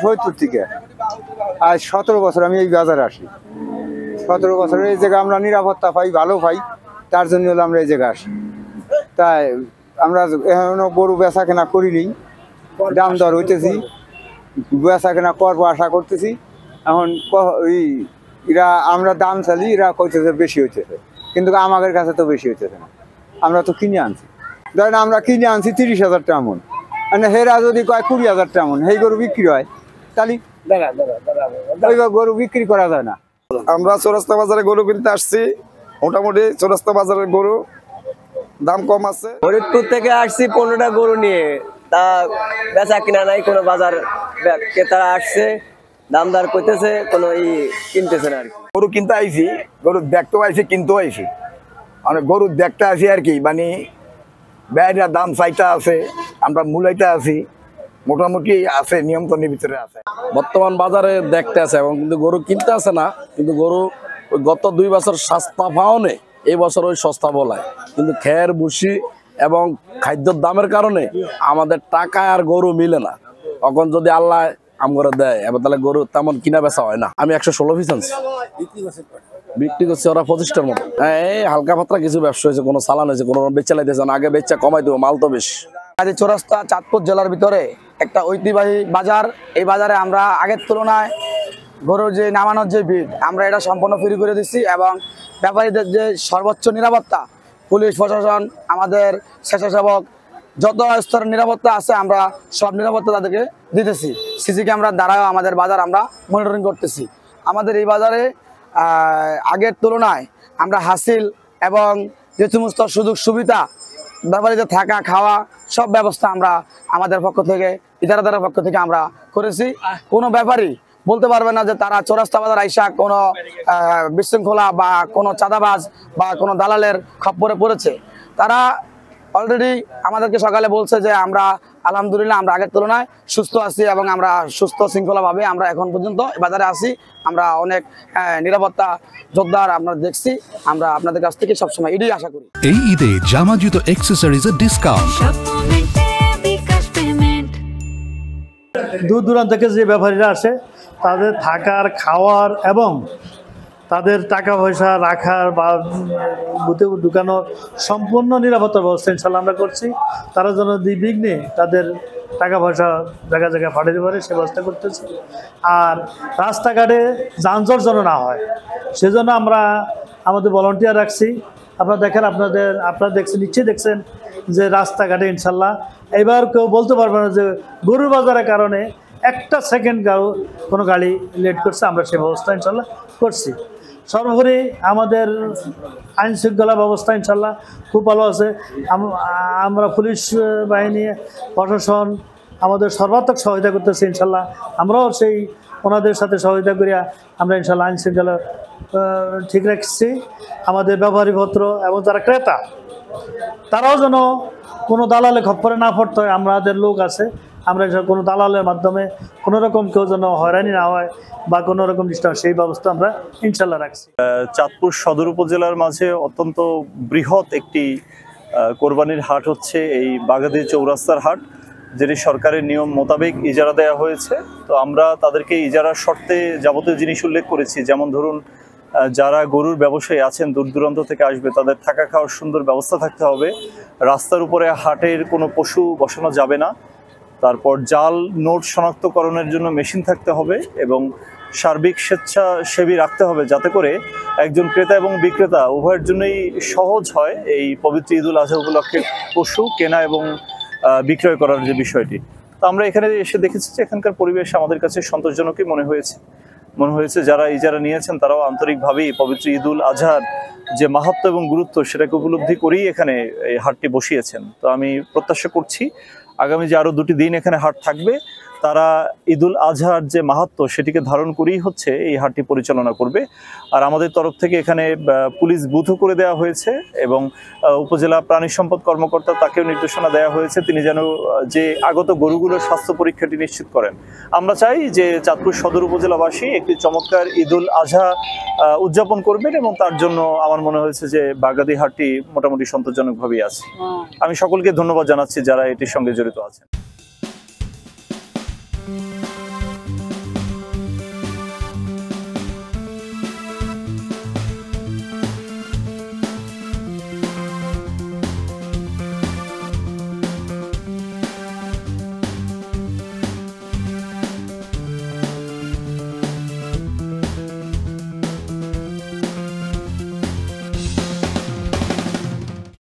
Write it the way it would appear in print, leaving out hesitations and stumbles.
ফরিদপুর থেকে আজ 17 বছর আমি এই বাজারে আসি। 17 বছর এই জায়গায় আমরা নিরাপত্তা পাই, ভালো পাই, তার জন্য হলো আমরা এই জায়গায় আসি। তাই আমরা এখনো গরু বেচা কেনা করিনি, দাম দর হইতেছি, বেচা কেনা করবো আশা করতেছি। এখন এরা আমরা দাম চালি, এরা কইতেছে বেশি হইতেছে, কিন্তু আমাদের কাছে তো বেশি হইতেছে না। আমরা তো কিনে আনছি, ধরেন আমরা কিনে আনছি 30,000 টাকা মন, মানে হেরা যদি কয় 20,000 টাকা মন, সেই গরু বিক্রি হয়, তাহলে ওই গরু বিক্রি করা যায় না। আমরা চৌরাস্তা বাজারে গরু কিনতে আসছি, মোটামুটি চৌরাস্তা বাজারের গরু দাম কম আছে। ফরিদপুর থেকে আসছি 15টা গরু নিয়ে, তা বেচা কিনা নাই, কোনো বাজার ক্রেতারা আসছে, দামদার করতেছে, কোনো কিনতেছে না আর কি। গরু কিনতে আইছি, গরু দেখতেও আইছি, কিনতেও আইছি, মানে গরু দেখতে আসি আর কি, মানে ব্যয়টা দাম চাইটা আছে, আমরা মূলাইটা আছি, মোটামুটি আছে, নিয়ন্ত্রণের ভিতরে আছে। বর্তমান বাজারে দেখতে আছে এবং কিন্তু গরু কিনতে আছে না, কিন্তু গরু গত 2 বছর সস্তা পাও নেই, এই বছর ওই সস্তা বলায়, কিন্তু খের ভুসি এবং খাদ্যের দামের কারণে আমাদের টাকা আর গরু মিলে না। তখন যদি আল্লাহ আমগরে দেয় এবার তাহলে গরু তেমন কিনা বেচা হয় না। আমি 116 পিস আনছি, বিক্রি করছি ওরা 25টার মতো। হ্যাঁ, এই হালকা পাতলা কিছু ব্যবসা হয়েছে, কোনো চালান হয়েছে, কোনো বেচা লাইতেছে না, আগে বেচা কমাই দেবো, মাল তো বেশ। চৌরাস্তা চাঁদপুর জেলার ভিতরে একটা ঐতিহ্যবাহী বাজার। এই বাজারে আমরা আগের তুলনায় গরুর যে নামানোর যে ভিড়, আমরা এটা সম্পূর্ণ ফ্রি করে দিচ্ছি, এবং ব্যাপারীদের যে সর্বোচ্চ নিরাপত্তা, পুলিশ প্রশাসন, আমাদের স্বেচ্ছাসেবক, যত স্তরের নিরাপত্তা আছে আমরা সব নিরাপত্তা তাদেরকে দিতেছি। সিসি ক্যামেরার দ্বারাও আমাদের বাজার আমরা মনিটরিং করতেছি। আমাদের এই বাজারে আগের তুলনায় আমরা হাসিল এবং যে সমস্ত সুযোগ সুবিধা, ব্যাপারীদের থাকা খাওয়া সব ব্যবস্থা আমরা আমাদের পক্ষ থেকে, ইজারাদারের পক্ষ থেকে আমরা করেছি। কোনো ব্যাপারী বলতে পারবে না যে তারা চৌরাস্তা বাজার আইসা কোনো বিশৃঙ্খলা বা কোনো চাঁদাবাজ বা কোনো দালালের খপ্পরে পড়েছে। তারা অলরেডি আমাদেরকে সকালে বলছে যে আমরা আলহামদুলিল্লাহ আমরা আগের তুলনায় সুস্থ আছি, এবং আমরা সুস্থ শৃঙ্খলাভাবে আমরা এখন পর্যন্ত বাজারে আছি। আমরা অনেক নিরাপত্তা যোদ্ধার আমরা দেখছি। আমরা আপনাদের কাছ থেকে সবসময় এটাই আশা করি। এই ঈদে জামা জুতো অ্যাক্সেসরিজের ডিসকাউন্ট। দূর দূরান্ত থেকে যে ব্যাপারীরা আসে তাদের থাকার, খাওয়ার এবং তাদের টাকা পয়সা রাখার বা বুথে ঢুকানোর সম্পূর্ণ নিরাপত্তা ব্যবস্থা ইনশাল্লাহ আমরা করছি। তারা যেন নির্বিঘ্নে তাদের টাকা পয়সা জায়গায় জায়গায় পাঠাতে পারে সে ব্যবস্থা করতেছি। আর রাস্তাঘাটে যানজট যেন না হয় সেজন্য আমরা আমাদের ভলান্টিয়ার রাখছি। আপনারা দেখেন, আপনারা দেখছেন, নিশ্চয়ই দেখছেন যে রাস্তাঘাটে ইনশাল্লাহ এবার কেউ বলতে পারবে না যে গরুর বাজারের কারণে একটা সেকেন্ড কোনো গাড়ি লেট করছে। আমরা সে ব্যবস্থা ইনশাল্লাহ করছি। সর্বোপরি আমাদের আইন শৃঙ্খলা ব্যবস্থা ইনশাল্লাহ খুব ভালো আছে। আমরা পুলিশ বাহিনী, প্রশাসন আমাদের সর্বাত্মক সহায়তা করতেছে ইনশাল্লাহ। আমরাও সেই ওনাদের সাথে সহায়তা করিয়া আমরা ইনশাল্লাহ আইন শৃঙ্খলা ঠিক রাখছি। আমাদের ব্যবহারীপত্র এবং যারা ক্রেতা তারাও যেন কোনো দালালে খপ্পরে না পড়তে হয়, আমাদের লোক আছে, আমরা কোনো দালালের মাধ্যমে কোনো রকম কেউ যেন হয়রানি না হয় বা কোনো রকম ডিস্টার্ব, সেই ব্যবস্থা আমরা ইনশাল্লাহ রাখছি। চাঁদপুর সদর উপজেলার মাঝে অত্যন্ত বৃহৎ একটি কোরবানির হাট হচ্ছে এই বাগাদি চৌরাস্তার হাট, যেটি সরকারের নিয়ম মোতাবেক ইজারা দেওয়া হয়েছে। তো আমরা তাদেরকে ইজারার শর্তে যাবতীয় জিনিস উল্লেখ করেছি, যেমন ধরুন যারা গরুর ব্যবসায়ী আছেন, দূর দূরান্ত থেকে আসবে, তাদের থাকা খাওয়ার সুন্দর ব্যবস্থা থাকতে হবে। রাস্তার উপরে হাটের কোনো পশু বসানো যাবে না। তারপর জাল নোট শনাক্তকরণের জন্য মেশিন থাকতে হবে এবং সার্বিক স্বেচ্ছাসেবী রাখতে হবে, যাতে করে একজন ক্রেতা এবং বিক্রেতা উভয়ের জন্যই সহজ হয় এই পবিত্র ঈদুল আজহা উপলক্ষে পশু কেনা এবং বিক্রয় করার যে বিষয়টি। তো আমরা এখানে এসে দেখেছি যে এখানকার পরিবেশ আমাদের কাছে সন্তোষজনকই মনে হয়েছে। যারা ইজারা নিয়েছেন তারাও আন্তরিকভাবেই পবিত্র ঈদুল আজহার যে মাহাত্ম্য এবং গুরুত্ব সেটাকে উপলব্ধি করেই এখানে এই হাটটি বসিয়েছেন। তো আমি প্রত্যাশা করছি আগামী যে আরও 2টি দিন এখানে হাট থাকবে, তারা ঈদুল আজহার যে মাহাত্ম্য সেটিকে ধারণ করেই হচ্ছে এই হাটটি পরিচালনা করবে। আর আমাদের তরফ থেকে এখানে পুলিশ বুথও করে দেওয়া হয়েছে এবং উপজেলা প্রাণী সম্পদ কর্মকর্তা তাকেও নির্দেশনা দেওয়া হয়েছে তিনি যেন যে আগত গরুগুলোর স্বাস্থ্য পরীক্ষাটি নিশ্চিত করেন। আমরা চাই যে চাঁদপুর সদর উপজেলাবাসী একটি চমৎকার ঈদুল আজহা উদযাপন করবেন এবং তার জন্য আমার মনে হয়েছে যে বাগাদি হাটটি মোটামুটি সন্তোষজনকভাবেই আছে। আমি সকলকে ধন্যবাদ জানাচ্ছি যারা এটির সঙ্গে জড়িত আছেন।